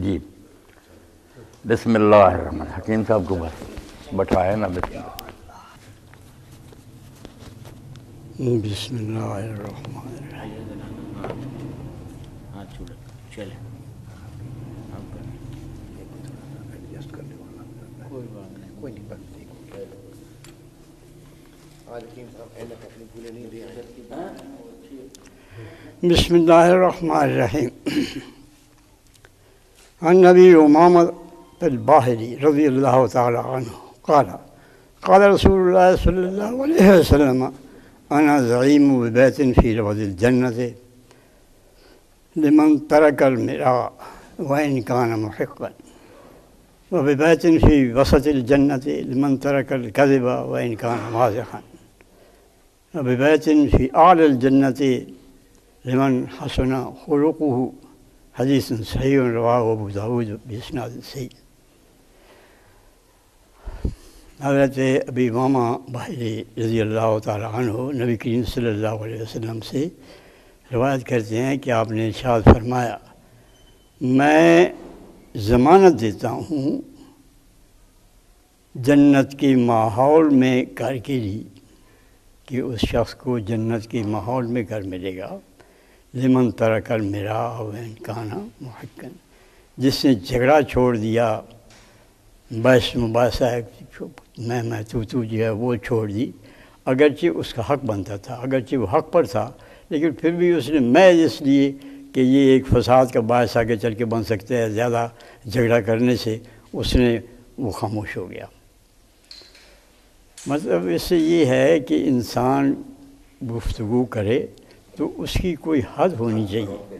جی بسم اللہ الرحمن حکیم صاحب کو بس بٹھائے نا بسم اللہ الرحمن الرحیم. بسم اللہ الرحمن الرحیم. عن نبی امامہ الباہلی رضی اللہ تعالی عنہ قال قال رسول اللہ صلی اللہ علیہ وسلم انا زعیم ببیت فی روض الجنۃ لمن ترک المراء وان کان محقا وببیت فی وسط الجنۃ لمن ترک الکذب وان کان مازحا وببیت فی اعلی الجنۃ لمن حسن خلقہ. حدیث صحیح رواہ ابو داؤد باسناد صحیح. حضرت ابی امامہ باہلی رضی اللہ تعالیٰ عنہ نبی کریم صلی اللہ علیہ وسلم سے روایت کرتے ہیں کہ آپ نے ارشاد فرمایا میں ضمانت دیتا ہوں جنت کے ماحول میں گھر کے لیے کہ اس شخص کو جنت کے ماحول میں گھر ملے گا. لمن ترک المراء وان کان محقا، جس نے جھگڑا چھوڑ دیا، بحث مباحثہ میں تو جو ہے وہ چھوڑ دی، اگرچہ اس کا حق بنتا تھا، اگرچہ وہ حق پر تھا، لیکن پھر بھی اس نے میں اس لیے کہ یہ ایک فساد کا باعث آگے چل کے بن سکتا ہے زیادہ جھگڑا کرنے سے، اس نے وہ خاموش ہو گیا. مطلب اس سے یہ ہے کہ انسان گفتگو کرے تو اس کی کوئی حد ہونی چاہیے.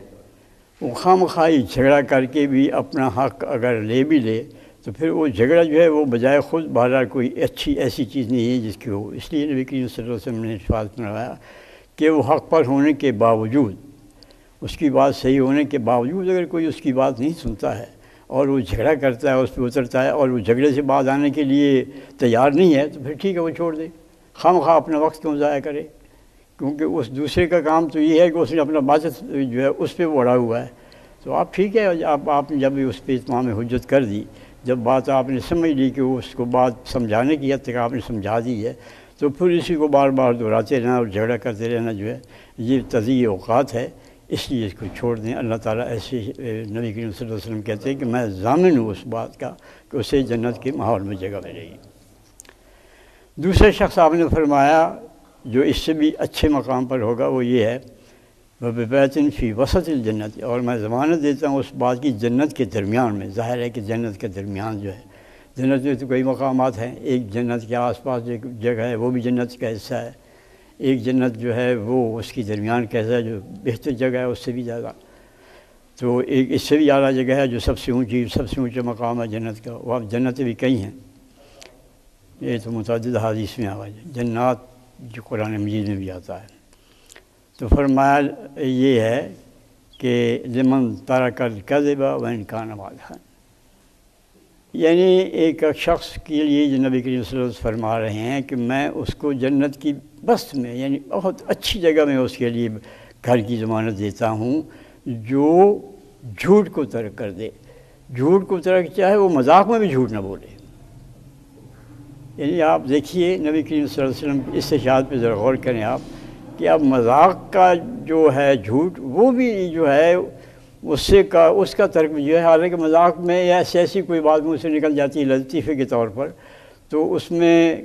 وہ خواہ جھگڑا کر کے بھی اپنا حق اگر لے بھی لے تو پھر وہ جھگڑا جو ہے وہ بجائے خود بہرحال کوئی اچھی ایسی چیز نہیں ہے جس کی ہو. اس لیے نبی کریم صلی اللہ علیہ وسلم نے ارشاد فرمایا کہ وہ حق پر ہونے کے باوجود، اس کی بات صحیح ہونے کے باوجود اگر کوئی اس کی بات نہیں سنتا ہے اور وہ جھگڑا کرتا ہے، اس پہ اترتا ہے اور وہ جھگڑے سے بعد آنے کے لیے تیار نہیں ہے تو پھر ٹھیک ہے وہ چھوڑ دے. خواہ اپنا وقت کیوں ضائع کرے، کیونکہ اس دوسرے کا کام تو یہ ہے کہ اس نے اپنا بات جو ہے اس پہ وہ اڑا ہوا ہے. تو آپ ٹھیک ہے آپ نے جب اس پہ اتمام حجت کر دی، جب بات آپ نے سمجھ لی کہ اس کو بات سمجھانے کی حد تک آپ نے سمجھا دی ہے، تو پھر اسی کو بار بار دہراتے رہنا اور جھگڑا کرتے رہنا جو ہے یہ تضییع اوقات ہے. اس لیے اس کو چھوڑ دیں. اللہ تعالیٰ ایسے نبی کریم صلی اللہ علیہ وسلم کہتے ہیں کہ میں ضامن ہوں اس بات کا کہ اسے جنت کے ماحول میں جگہ ملے گی. دوسرا شخص آپ نے فرمایا جو اس سے بھی اچھے مقام پر ہوگا وہ یہ ہے وَبِبَيْتٍ فِي وَسَطِ الْجَنَّةِ، اور میں ضمانت دیتا ہوں اس بات کی جنت کے درمیان میں. ظاہر ہے کہ جنت کے درمیان جو ہے، جنت میں تو کئی مقامات ہیں. ایک جنت کے آس پاس ایک جگہ ہے وہ بھی جنت کا حصہ ہے، ایک جنت جو ہے وہ اس کی درمیان کا حصہ ہے جو بہتر جگہ ہے اس سے بھی زیادہ. تو ایک اس سے بھی اعلیٰ جگہ ہے جو سب سے اونچا مقام ہے جنت کا. وہ اب جنتیں بھی کئی ہیں، یہ تو متعدد حدیث میں آواز ہے جنات جو قرآن مجید میں بھی آتا ہے. تو فرمایا یہ ہے کہ لمن ترک الکذب وان کان مازحا، یعنی ایک شخص کے لیے جو نبی کریم صلی اللہ علیہ وسلم فرما رہے ہیں کہ میں اس کو جنت کی بست میں یعنی بہت اچھی جگہ میں اس کے لیے گھر کی ضمانت دیتا ہوں جو جھوٹ کو ترک کر دے. جھوٹ کو ترک چاہے وہ مذاق میں بھی جھوٹ نہ بولے. یعنی آپ دیکھیے نبی کریم صلی اللہ علیہ وسلم اس اشارت پہ ذرا غور کریں آپ کہ اب مذاق کا جو ہے جھوٹ وہ بھی جو ہے اس کا ترک جو ہے، حالانکہ مذاق میں یا ایسی کوئی بات منہ سے نکل جاتی ہے لطیفے کے طور پر تو اس میں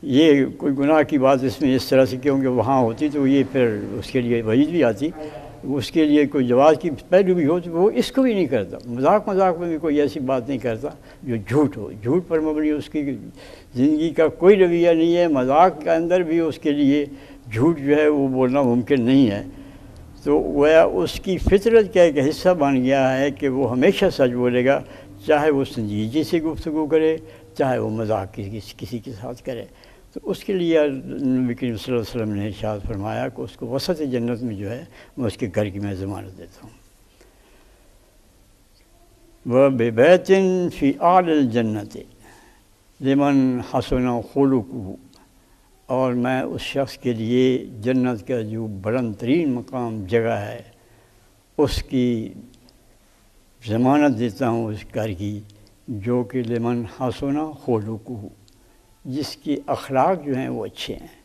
یہ کوئی گناہ کی بات اس میں اس طرح سے کیونکہ وہاں ہوتی تو یہ پھر اس کے لیے وعید بھی آتی، اس کے لیے کوئی جواز کی پہلو بھی ہو تو وہ اس کو بھی نہیں کرتا. مذاق میں بھی کوئی ایسی بات نہیں کرتا جو جھوٹ ہو. جھوٹ پر مبنی اس کی زندگی کا کوئی رویہ نہیں ہے. مذاق کے اندر بھی اس کے لیے جھوٹ جو ہے وہ بولنا ممکن نہیں ہے. تو گویا اس کی فطرت کا ایک حصہ بن گیا ہے کہ وہ ہمیشہ سچ بولے گا، چاہے وہ سنجیدگی سے گفتگو کرے چاہے وہ مذاق کسی کے ساتھ کرے. تو اس کے لیے نبی کریم صلی اللہ علیہ وسلم نے ارشاد فرمایا کہ اس کو وسط جنت میں جو ہے میں اس کے گھر کی میں ضمانت دیتا ہوں. وَبِبَيْتٍ فِي أَعْلَى الْجَنَّةِ لِمَنْ حَسُنَ خُلُقُهُ، اور میں اس شخص کے لیے جنت کا جو بلند ترین مقام جگہ ہے اس کی ضمانت دیتا ہوں اس گھر کی جو کہ لمن حسن خلقہ، جس کے اخلاق جو ہیں وہ اچھے ہیں۔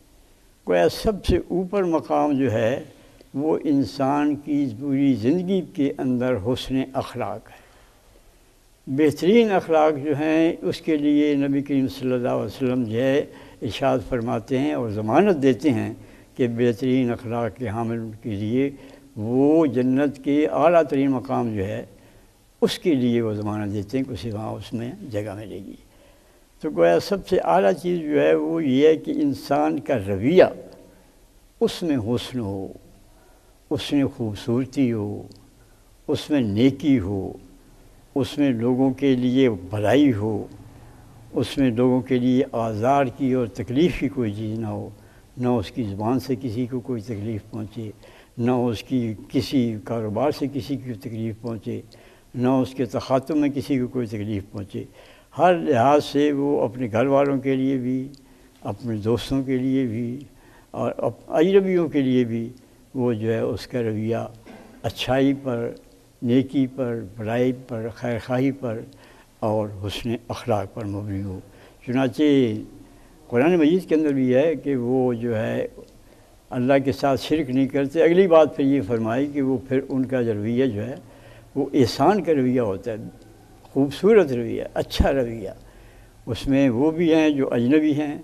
گویا سب سے اوپر مقام جو ہے وہ انسان کی پوری زندگی کے اندر حسن اخلاق ہے۔ بہترین اخلاق جو ہیں اس کے لیے نبی کریم صلی اللہ علیہ وسلم جو ہے ارشاد فرماتے ہیں اور ضمانت دیتے ہیں کہ بہترین اخلاق کے حامل کے لیے وہ جنت کے اعلیٰ ترین مقام جو ہے اس کے لیے وہ ضمانت دیتے ہیں کہ اسے وہاں اس میں جگہ ملے گی۔ تو گویا سب سے اعلیٰ چیز جو ہے وہ یہ ہے کہ انسان کا رویہ اس میں حسن ہو، اس میں خوبصورتی ہو، اس میں نیکی ہو، اس میں لوگوں کے لیے بھلائی ہو، اس میں لوگوں کے لیے آزار کی اور تکلیف کی کوئی چیز نہ ہو، نہ اس کی زبان سے کسی کو کوئی تکلیف پہنچے، نہ اس کی کسی کاروبار سے کسی کی تکلیف پہنچے، نہ اس کے تخاطب میں کسی کو کوئی تکلیف پہنچے۔ ہر لحاظ سے وہ اپنے گھر والوں کے لیے بھی، اپنے دوستوں کے لیے بھی اور اجنبیوں کے لیے بھی وہ جو ہے اس کا رویہ اچھائی پر، نیکی پر، بھلائی پر، خیر خواہی پر اور حسن اخلاق پر مبنی ہو۔ چنانچہ قرآن مجید کے اندر بھی ہے کہ وہ جو ہے اللہ کے ساتھ شرک نہیں کرتے۔ اگلی بات پھر یہ فرمائی کہ وہ پھر ان کا رویہ جو ہے وہ احسان کا رویہ ہوتا ہے، خوبصورت رویہ، اچھا رویہ۔ اس میں وہ بھی ہیں جو اجنبی ہیں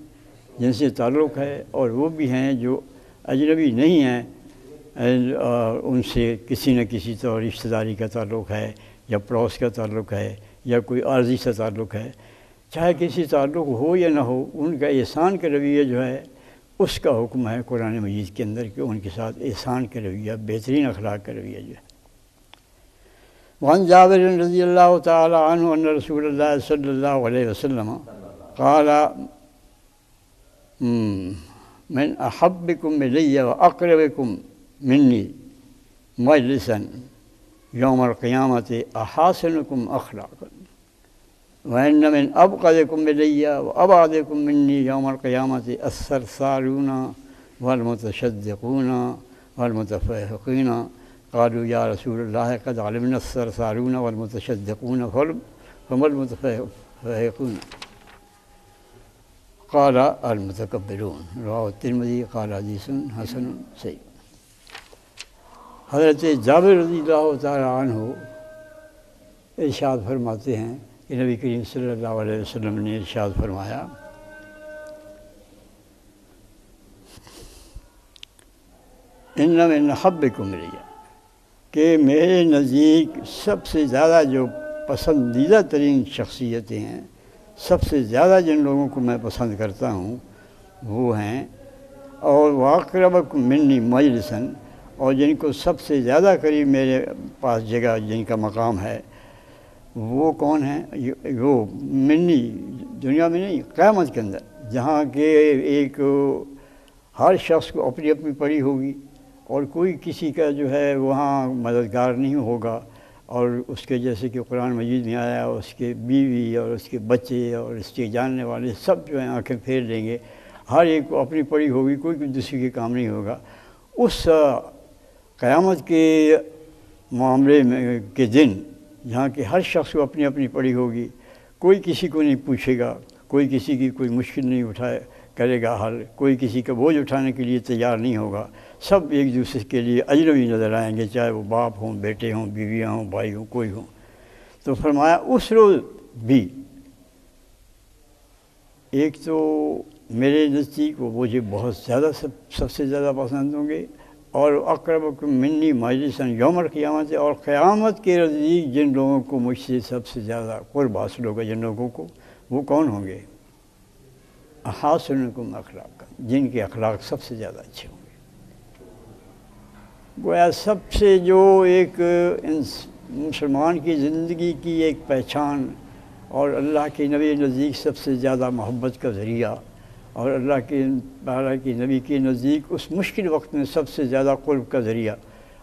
جن سے تعلق ہے، اور وہ بھی ہیں جو اجنبی نہیں ہیں، ان سے کسی نہ کسی طور رشتہ داری کا تعلق ہے یا پڑوس کا تعلق ہے یا کوئی عارضی سا تعلق ہے۔ چاہے کسی تعلق ہو یا نہ ہو، ان کا احسان کا رویہ جو ہے اس کا حکم ہے قرآن مجید کے اندر کہ ان کے ساتھ احسان کا رویہ، بہترین اخلاق کا رویہ جو ہے۔ وعن جابر رضی اللہ تعالی عنہ ان رسول اللہ صلی اللہ علیہ وسلم قال من احبکم الی واقربکم منی مجلسا یوم القیامت احاسنکم اخلاقا وان من ابغضکم الی وابعدکم منی یوم القیامت الثرثارون والمتشدقون والمتفیحقین۔ قالوا یا رسول اللہ قد علمنا الثرثارون والمتشدقون فما المتفیحقون؟ قال المتکبرون۔ رواه الترمذی قال حدیث حسن صحیح۔ حضرت جابر رضی اللہ تعالی عنہ ارشاد فرماتے ہیں کہ نبی کریم صلی اللہ علیہ وسلم نے ارشاد فرمایا ان من احبکم الی، کہ میرے نزدیک سب سے زیادہ جو پسندیدہ ترین شخصیتیں ہیں، سب سے زیادہ جن لوگوں کو میں پسند کرتا ہوں وہ ہیں، اور واقربکم منی مجلسا، اور جن کو سب سے زیادہ قریب میرے پاس جگہ جن کا مقام ہے وہ کون ہیں؟ وہ منی دنیا میں نہیں، قیامت کے اندر، جہاں کہ ایک ہر شخص کو اپنی اپنی پڑی ہوگی اور کوئی کسی کا جو ہے وہاں مددگار نہیں ہوگا، اور اس کے جیسے کہ قرآن مجید میں آیا اس کے بیوی اور اس کے بچے اور اس کے جاننے والے سب جو ہیں آنکھیں پھیر لیں گے، ہر ایک کو اپنی پڑی ہوگی، کوئی دوسری کے کام نہیں ہوگا۔ اس قیامت کے معاملے میں کے دن جہاں کہ ہر شخص کو اپنی اپنی پڑی ہوگی، کوئی کسی کو نہیں پوچھے گا، کوئی کسی کی کوئی مشکل نہیں کرے گا حل، کوئی کسی کا بوجھ اٹھانے کے لیے تیار نہیں ہوگا، سب ایک دوسرے کے لیے اجنبی نظر آئیں گے، چاہے وہ باپ ہوں، بیٹے ہوں، بیویاں ہوں، بھائی ہوں، کوئی ہوں۔ تو فرمایا اس روز بھی ایک تو میرے نزدیک وہ مجھے بہت زیادہ سب سے زیادہ پسند ہوں گے، اور اقربکم منی مجلسا یوم القیامت، اور قیامت کے نزدیک جن لوگوں کو مجھ سے سب سے زیادہ قرب حاصل ہوگا جن لوگوں کو، وہ کون ہوں گے؟ احاسنکم اخلاقا، جن کے اخلاق سب سے زیادہ اچھے ہوں گے۔ گویا سب سے جو ایک مسلمان کی زندگی کی ایک پہچان اور اللہ کے نبی نزدیک سب سے زیادہ محبت کا ذریعہ، اور اللہ کے تعالیٰ کے نبی کے نزدیک اس مشکل وقت میں سب سے زیادہ قرب کا ذریعہ،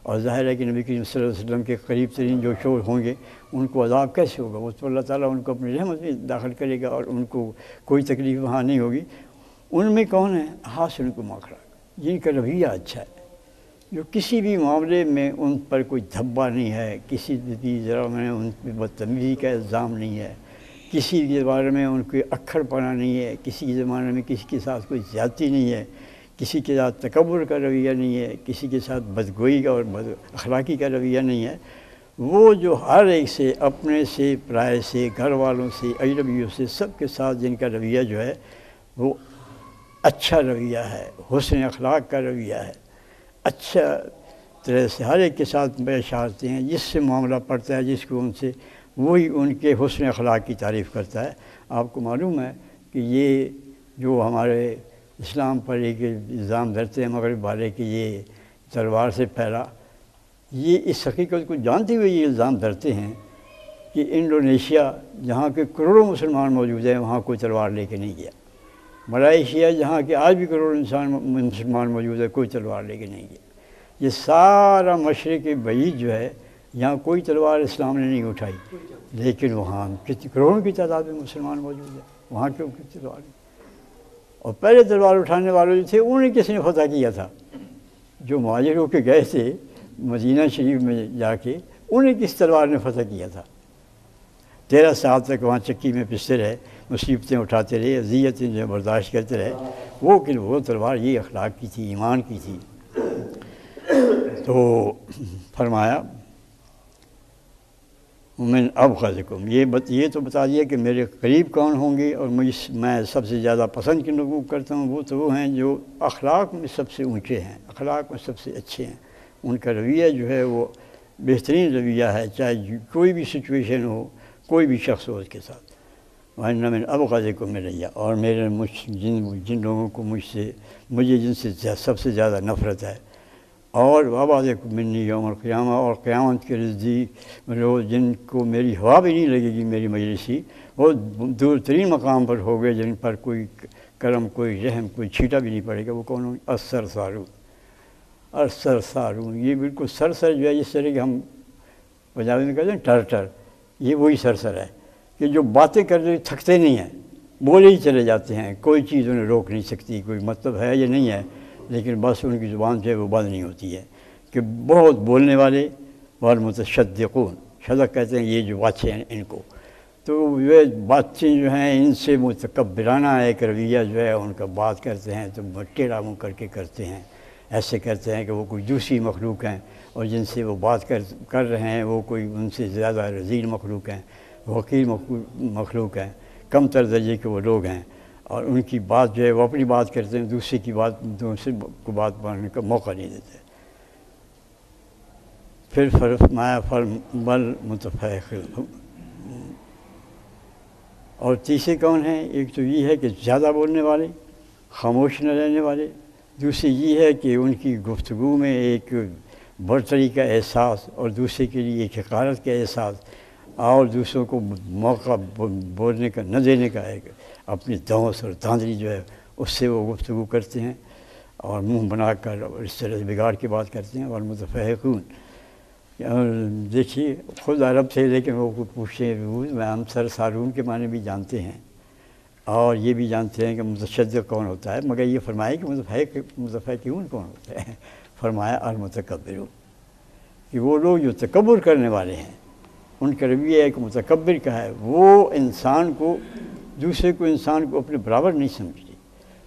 اور ظاہر ہے کہ نبی کریم صلی اللہ علیہ وسلم کے قریب ترین جو شور ہوں گے ان کو عذاب کیسے ہوگا؟ وہ تو اللہ تعالیٰ ان کو اپنی رحمت میں داخل کرے گا اور ان کو کوئی تکلیف وہاں نہیں ہوگی۔ ان میں کون ہیں؟ حاسنکم اخلاق، جن کا رویہ اچھا ہے، جو کسی بھی معاملے میں ان پر کوئی دھبا نہیں ہے، کسی بھی ذرا میں ان پہ بدتمیزی کا الزام نہیں ہے، کسی کے بارے میں ان کو اکھڑ پنا نہیں ہے، کسی کے زمانے میں کسی کے ساتھ کوئی زیادتی نہیں ہے، کسی کے ساتھ تکبر کا رویہ نہیں ہے، کسی کے ساتھ بدگوئی کا اور بد اخلاقی کا رویہ نہیں ہے۔ وہ جو ہر ایک سے، اپنے سے، پرائے سے، گھر والوں سے، اجنبیوں سے، سب کے ساتھ جن کا رویہ جو ہے وہ اچھا رویہ ہے، حسن اخلاق کا رویہ ہے، اچھا طرح سے ہر ایک کے ساتھ پیش آتے ہیں، جس سے معاملہ پڑتا ہے جس کو ان سے، وہی ان کے حسن اخلاق کی تعریف کرتا ہے۔ آپ کو معلوم ہے کہ یہ جو ہمارے اسلام پر ایک الزام دھرتے ہیں مغرب والے کہ یہ تلوار سے پھیلا، یہ اس حقیقت کو جانتے ہوئے یہ الزام دھرتے ہیں کہ انڈونیشیا جہاں کے کروڑوں مسلمان موجود ہیں وہاں کوئی تلوار لے کے نہیں گیا، ملائیشیا جہاں کے آج بھی کروڑوں مسلمان موجود ہے کوئی تلوار لے کے نہیں گیا، یہ سارا مشرق بعید جو ہے یہاں کوئی تلوار اسلام نے نہیں اٹھائی، لیکن وہاں کروڑوں کی تعداد میں مسلمان موجود ہیں، وہاں کیوں کی تلوار نہیں؟ اور پہلے تلوار اٹھانے والے جو تھے انہیں کس نے فتح کیا تھا؟ جو مہاجر ہو کے گئے تھے مدینہ شریف میں جا کے، انہیں کس تلوار نے فتح کیا تھا؟ 13 سال تک وہاں چکی میں پستے رہے، مصیبتیں اٹھاتے رہے، اذیتیں جو برداشت کرتے رہے، وہ تلوار یہ اخلاق کی تھی، ایمان کی تھی۔ تو فرمایا من ابغضکم، یہ تو بتا دیا کہ میرے قریب کون ہوں گے، اور میں سب سے زیادہ پسند کن لوگوں کو کرتا ہوں، وہ تو وہ ہیں جو اخلاق میں سب سے اونچے ہیں، اخلاق میں سب سے اچھے ہیں، ان کا رویہ جو ہے وہ بہترین رویہ ہے، چاہے کوئی بھی سچویشن ہو، کوئی بھی شخص ہو اس کے ساتھ۔ وَإِنَّ مِنْ أَبْغَضِكُمْ إِلَيَّ، اور میرے جن لوگوں کو مجھے جن سے سب سے زیادہ نفرت ہے، اور وَأَبْغَضِكُم مِّنِّي يَوْمَ الْقِيَامَةِ، اور قیامت کے نزدیک روز جن کو میری ہوا بھی نہیں لگے گی میری مجلسی، وہ دور ترین مقام پر ہو گئے، جن پر کوئی کرم، کوئی رحم، کوئی چھیٹا بھی نہیں پڑے گا۔ وہ کون ہوں؟ السرسارون، السرسارون، یہ بالکل سرسر جو ہے جس طرح کہ ہم پنجابی میں کہتے ہیں ٹر، یہ وہی سرسر ہے کہ جو باتیں کرتے تھکتے نہیں ہیں، بولے ہی چلے جاتے ہیں، کوئی چیز انہیں روک نہیں سکتی، کوئی مطلب ہے یا نہیں ہے، لیکن بس ان کی زبان سے وہ بند نہیں ہوتی ہے، کہ بہت بولنے والے، والمتشدقون، شدق کہتے ہیں یہ جو باتیں ہیں ان کو، تو یہ باتیں جو ہیں ان سے متکبرانہ ایک رویہ جو ہے ان کا بات کرتے ہیں تو ٹیڑھا منہ کر کے کرتے ہیں، ایسے کرتے ہیں کہ وہ کوئی دوسری مخلوق ہیں، اور جن سے وہ بات کر رہے ہیں وہ کوئی ان سے زیادہ رذیل مخلوق ہیں، حقیر مخلوق ہیں، کم تر درجے کے وہ لوگ ہیں، اور ان کی بات جو ہے وہ اپنی بات کرتے ہیں، دوسرے کو بات ماننے کا موقع نہیں دیتے۔ پھر فرمایا بل متفیخر، اور تیسرے کون ہیں؟ ایک تو یہ ہے کہ زیادہ بولنے والے، خاموش نہ رہنے والے، دوسری یہ ہے کہ ان کی گفتگو میں ایک برتری کا احساس، اور دوسرے کے لیے ایک حقارت کا احساس، اور دوسروں کو موقع بولنے کا نہ دینے کا ایک اپنی دھوس اور دھاندلی جو ہے اس سے وہ گفتگو کرتے ہیں، اور منہ بنا کر اور اس طرح سے بگاڑ کے بات کرتے ہیں۔ اور متفحقون، دیکھیے خود عرب تھے لیکن وہ پوچھتے ہیں، میں ہم سرسارون کے معنی بھی جانتے ہیں، اور یہ بھی جانتے ہیں کہ متشدق کون ہوتا ہے، مگر یہ فرمایا کہ متفحقون کون ہوتا ہے؟ فرمایا المتکبرون، کہ وہ لوگ جو تکبر کرنے والے ہیں، ان کا رویہ ایک متکبر کا ہے، وہ انسان کو، دوسرے کو، انسان کو اپنے برابر نہیں سمجھتے،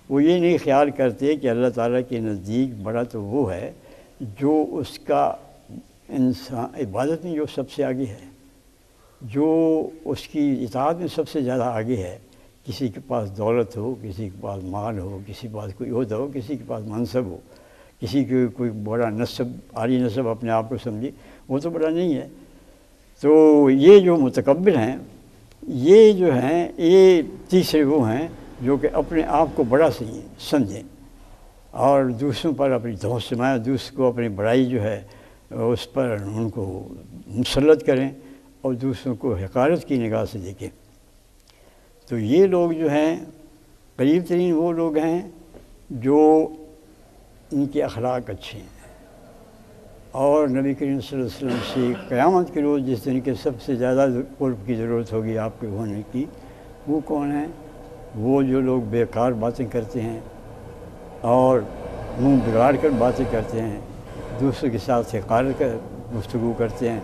وہ یہ نہیں خیال کرتے کہ اللہ تعالیٰ کے نزدیک بڑا تو وہ ہے جو اس کا انسان عبادت میں جو سب سے آگے ہے، جو اس کی اطاعت میں سب سے زیادہ آگے ہے۔ کسی کے پاس دولت ہو، کسی کے پاس مال ہو، کسی کے پاس کوئی عہدہ ہو، کسی کے پاس منصب ہو، کسی کے کوئی بڑا نسب، عالی نسب اپنے آپ کو سمجھے، وہ تو بڑا نہیں ہے۔ تو یہ جو متکبر ہیں، یہ جو ہیں، یہ تیسرے وہ ہیں جو کہ اپنے آپ کو بڑا سمجھیں، اور دوسروں پر اپنی دھوس جمائیں، دوسروں کو اپنی بڑائی جو ہے اس پر ان کو مسلط کریں، اور دوسروں کو حقارت کی نگاہ سے دیکھیں۔ تو یہ لوگ جو ہیں قریب ترین وہ لوگ ہیں جو ان کے اخلاق اچھے ہیں، اور نبی کریم صلی اللہ علیہ وسلم سے قیامت کے روز جس دن کے سب سے زیادہ قرب کی ضرورت ہوگی آپ کے ہونے کی، وہ کون ہیں؟ وہ جو لوگ بیکار باتیں کرتے ہیں اور منہ بگاڑ کر باتیں کرتے ہیں، دوسروں کے ساتھ حقارت کا گفتگو کرتے ہیں،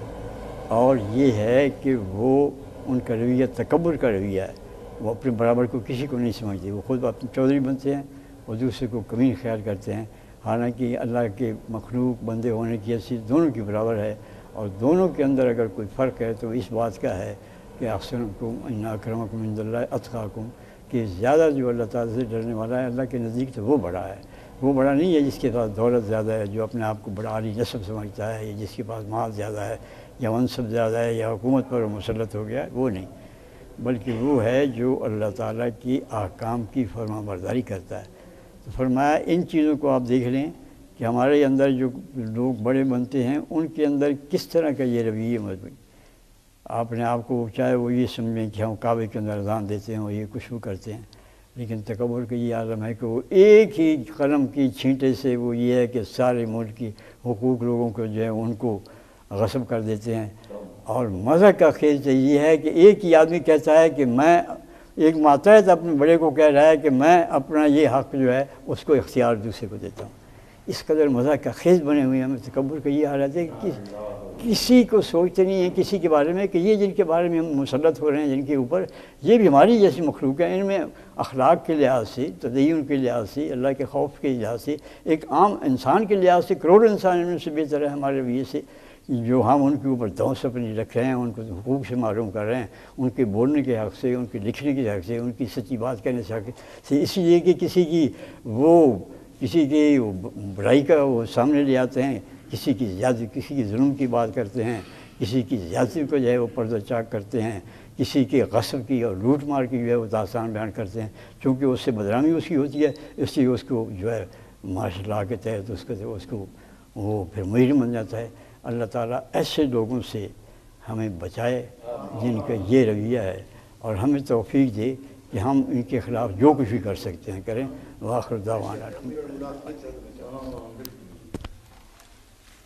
اور یہ ہے کہ وہ ان کا رویہ تکبر کا رویہ ہے، وہ اپنے برابر کو کسی کو نہیں سمجھتے، وہ خود اپنے چودھری بنتے ہیں اور دوسرے کو کمین خیال کرتے ہیں، حالانکہ اللہ کے مخلوق بندے ہونے کی حیثیت دونوں کی برابر ہے، اور دونوں کے اندر اگر کوئی فرق ہے تو اس بات کا ہے کہ احسنکم ان اکرمکم عند اللہ اتقاکم، کہ زیادہ جو اللہ تعالیٰ سے ڈرنے والا ہے اللہ کے نزدیک تو وہ بڑا ہے، وہ بڑا نہیں ہے جس کے پاس دولت زیادہ ہے، جو اپنے آپ کو بڑا عالی نسب سمجھتا ہے، یا جس کے پاس مال زیادہ ہے یا منصب زیادہ ہے یا حکومت پر مسلط ہو گیا ہے، وہ نہیں، بلکہ وہ ہے جو اللہ تعالیٰ کی احکام کی فرما برداری کرتا ہے۔ تو فرمایا ان چیزوں کو آپ دیکھ لیں کہ ہمارے اندر جو لوگ بڑے بنتے ہیں ان کے اندر کس طرح کا یہ رویہ مضبوط، آپ نے آپ کو چاہے وہ یہ سمجھیں کہ ہم کعبے کے اندر اذان دیتے ہیں اور یہ کچھ وہ کرتے ہیں، لیکن تکبر کا یہ عالم ہے کہ وہ ایک ہی قلم کی چھینٹے سے وہ یہ ہے کہ سارے ملک کی حقوق لوگوں کو جو ہے ان کو غصب کر دیتے ہیں۔ اور مزہ کا خیز یہ ہے کہ ایک ہی آدمی کہتا ہے کہ میں، ایک ماتحت اپنے بڑے کو کہہ رہا ہے کہ میں اپنا یہ حق جو ہے اس کو اختیار دوسرے کو دیتا ہوں، اس قدر مزہ کا خیز بنے ہوئے ہیں۔ ہمیں تکبر کا یہ حالت ہے کہ کسی کو سوچتے نہیں ہیں کسی کے بارے میں کہ یہ جن کے بارے میں ہم مسلط ہو رہے ہیں، جن کے اوپر، یہ بھی ہماری جیسی مخلوق ہے، ان میں اخلاق کے لحاظ سے، تدین کے لحاظ سے، اللہ کے خوف کے لحاظ سے، ایک عام انسان کے لحاظ سے کروڑ انسان ان میں سے بہتر ہے ہمارے رویے سے، جو ہم ان کے اوپر دوست اپنی رکھ رہے ہیں، ان کو حقوق سے محروم کر رہے ہیں، ان کے بولنے کے حق سے، ان کے لکھنے کے حق سے، ان کی سچی بات کہنے سے حق سے، اس لیے کہ کسی کی برائی کا وہ سامنے لے آتے ہیں، کسی کی زیادتی، کسی کی ظلم کی بات کرتے ہیں، کسی کی زیادتی کو جو ہے وہ پردہ چاک کرتے ہیں، کسی کے غصب کی اور لوٹ مار کی جو ہے وہ داستان بیان کرتے ہیں، چونکہ اس سے بدنامی اس کی ہوتی ہے، اس لیے اس کو جو ہے ماشاء اللہ کے تحت اس کو وہ پھر مجرم بن جاتا ہے۔ اللہ تعالیٰ ایسے لوگوں سے ہمیں بچائے جن کا یہ رویہ ہے، اور ہمیں توفیق دے کہ ہم ان کے خلاف جو کچھ بھی کر سکتے ہیں کریں۔ وآخر دعوانا الحمدللہ۔